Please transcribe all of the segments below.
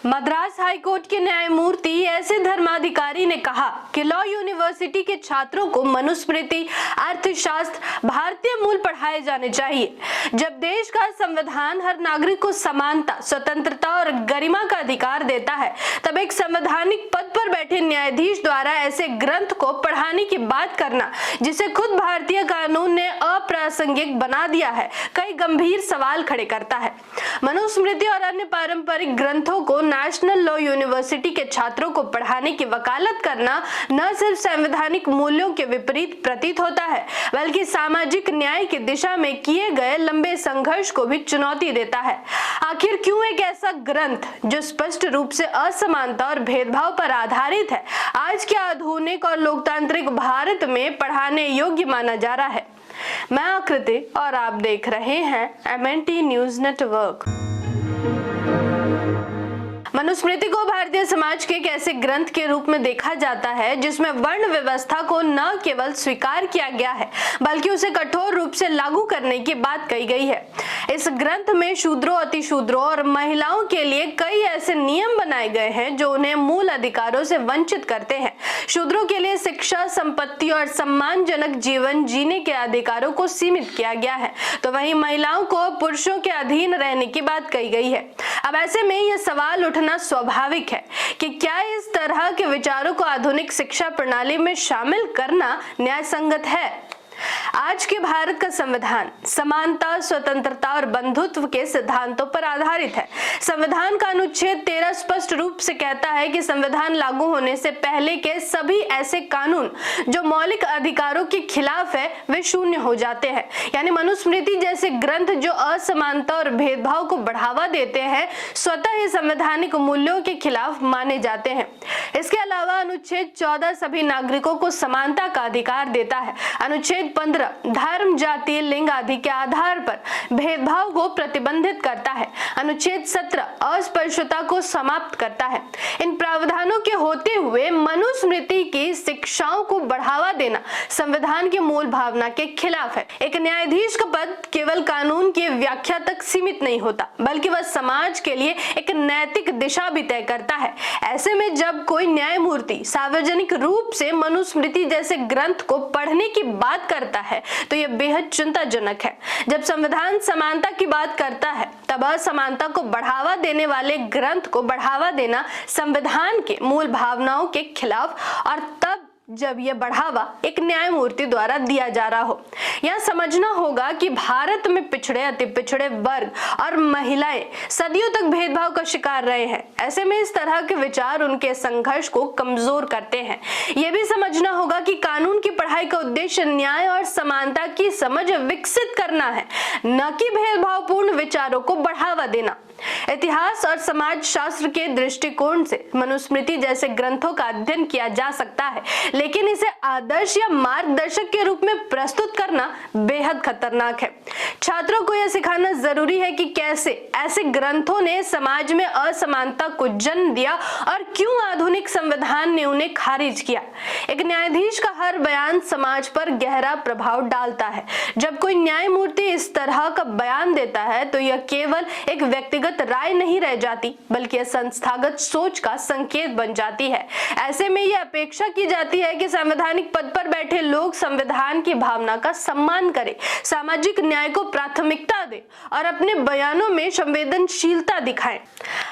Madras high court के न्यायमूर्ति एस.ए. धर्माधिकारी ने कहा कि लॉ यूनिवर्सिटी के छात्रों को मनुस्मृति, अर्थशास्त्र, भारतीय मूल पढ़ाए जाने चाहिए। जब देश का संविधान हर नागरिक को समानता, स्वतंत्रता और गरिमा का अधिकार देता है, तब एक संवैधानिक पद पर बैठे न्यायाधीश द्वारा ऐसे ग्रंथ को पढ़ाने की बात करना, जिसे खुद भारतीय कानून ने अप्रासंगिक बना दिया है, कई गंभीर सवाल खड़े करता है। मनुस्मृति और अन्य पारंपरिक ग्रंथों को नेशनल लॉ यूनिवर्सिटी के छात्रों को पढ़ाने की वकालत करना न सिर्फ संवैधानिक मूल्यों के विपरीत प्रतीत होता है, बल्कि सामाजिक न्याय की दिशा में किए गए लंबे संघर्ष को भी चुनौती देता है। आखिर क्यों एक ऐसा ग्रंथ जो स्पष्ट रूप से असमानता और भेदभाव पर आधारित है, आज के आधुनिक और लोकतांत्रिक भारत में पढ़ाने योग्य माना जा रहा है? मैं आकृति और आप देख रहे हैं MNT न्यूज नेटवर्क। मनुस्मृति को भारतीय समाज के एक ऐसे ग्रंथ के रूप में देखा जाता है जिसमें वर्ण व्यवस्था को न केवल स्वीकार किया गया है, बल्कि उसे कठोर रूप से लागू करने की बात कही गई है। इस ग्रंथ में शूद्रों, अतिशूद्रों और महिलाओं के लिए कई ऐसे नियम बनाए गए हैं जो उन्हें मूल अधिकारों से वंचित करते हैं। शूद्रों के लिए शिक्षा, संपत्ति और सम्मानजनक जीवन जीने के अधिकारों को सीमित किया गया है, तो वहीं महिलाओं को पुरुषों के अधीन रहने की बात कही गई है। अब ऐसे में यह सवाल उठना स्वाभाविक है कि क्या इस तरह के विचारों को आधुनिक शिक्षा प्रणाली में शामिल करना न्याय संगत है? आज के भारत का संविधान समानता, स्वतंत्रता और बंधुत्व के सिद्धांतों पर आधारित है। संविधान का अनुच्छेद 13 स्पष्ट रूप से कहता है कि संविधान लागू होने से पहले के सभी ऐसे कानून जो मौलिक अधिकारों के खिलाफ है, वे शून्य हो जाते हैं। यानी मनुस्मृति जैसे ग्रंथ जो असमानता और भेदभाव को बढ़ावा देते हैं, स्वतः ही संवैधानिक मूल्यों के खिलाफ माने जाते हैं। इसके अलावा अनुच्छेद 14 सभी नागरिकों को समानता का अधिकार देता है। अनुच्छेद 15 धर्म, जाति, लिंग आदि के आधार पर भेदभाव को प्रतिबंधित करता है। अनुच्छेद 17 अस्पृश्यता को समाप्त करता है। इन प्रावधानों के होते हुए मनुस्मृति की शिक्षाओं को बढ़ावा देना संविधान की मूल भावना के खिलाफ है। एक न्यायाधीश का पद केवल कानून की व्याख्या तक सीमित नहीं होता, बल्कि वह समाज के लिए एक नैतिक दिशा भी तय करता है। ऐसे में जब कोई न्यायमूर्ति सार्वजनिक रूप से मनुस्मृति जैसे ग्रंथ को पढ़ने की बात करता है, तो यह बेहद चिंताजनक है। जब संविधान समानता की बात करता है, तब असमानता को बढ़ावा देने वाले ग्रंथ को बढ़ावा देना संविधान के मूल भावनाओं के खिलाफ, और तब जब यह बढ़ावा एक न्यायमूर्ति द्वारा दिया जा रहा हो। यह समझना होगा कि भारत में पिछड़े, अति पिछड़े वर्ग और महिलाएं सदियों तक भेदभाव का शिकार रहे हैं। ऐसे में इस तरह के विचार उनके संघर्ष को कमजोर करते हैं। यह भी समझना होगा कि कानून की पढ़ाई का उद्देश्य न्याय और समानता की समझ विकसित करना है, न कि भेदभावपूर्ण विचारों को बढ़ावा देना। इतिहास और समाज शास्त्र के दृष्टिकोण से मनुस्मृति जैसे ग्रंथों का अध्ययन किया जा सकता है, लेकिन इसे आदर्श या मार्गदर्शक के रूप में प्रस्तुत करना बेहद खतरनाक है। छात्रों को यह सिखाना जरूरी है कि कैसे ऐसे ग्रंथों ने समाज में असमानता को जन्म दिया और क्यों आधुनिक संविधान ने उन्हें खारिज किया। एक न्यायाधीश का हर बयान समाज पर गहरा प्रभाव डालता है। जब कोई न्यायमूर्ति इस तरह का बयान देता है, तो यह केवल एक व्यक्तिगत राय नहीं रह जाती, बल्कि यह संस्थागत सोच का संकेत बन जाती है। ऐसे में यह अपेक्षा की जाती है कि संवैधानिक पद पर बैठे लोग संविधान की भावना का सम्मान करें, सामाजिक न्याय को प्राथमिकता दे और अपने बयानों में संवेदनशीलता दिखाएं।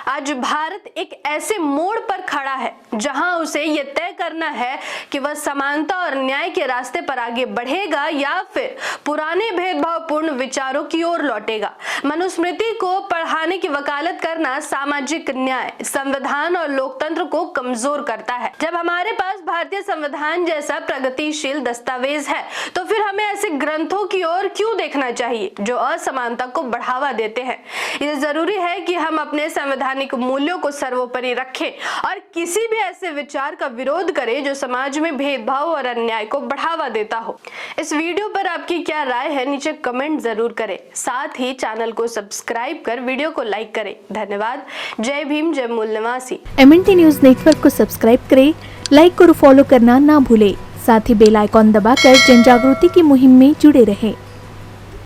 आज भारत एक ऐसे मोड़ पर खड़ा है जहां उसे यह तय करना है कि वह समानता और न्याय के रास्ते पर आगे बढ़ेगा या फिर पुराने भेदभावपूर्ण विचारों की ओर लौटेगा। मनुस्मृति को पढ़ाने की वकालत करना सामाजिक न्याय, संविधान और लोकतंत्र को कमजोर करता है। जब हमारे पास भारतीय संविधान जैसा प्रगतिशील दस्तावेज है, तो फिर हमें ऐसे ग्रंथों की ओर क्यों देखना चाहिए जो असमानता को बढ़ावा देते हैं? यह जरूरी है कि हम अपने संवैधानिक मूल्यों को सर्वोपरि रखें और किसी भी ऐसे विचार का विरोध करें जो समाज में भेदभाव और अन्याय को बढ़ावा देता हो। इस वीडियो पर आपकी क्या राय है, नीचे कमेंट जरूर करें। साथ ही चैनल को सब्सक्राइब कर वीडियो को लाइक करें। धन्यवाद। जय भीम, जय मूल निवासी। MNT न्यूज नेटवर्क को सब्सक्राइब करें, लाइक और फॉलो करना ना भूलें। साथ ही बेल आइकॉन दबाकर जन जागृति की मुहिम में जुड़े रहें।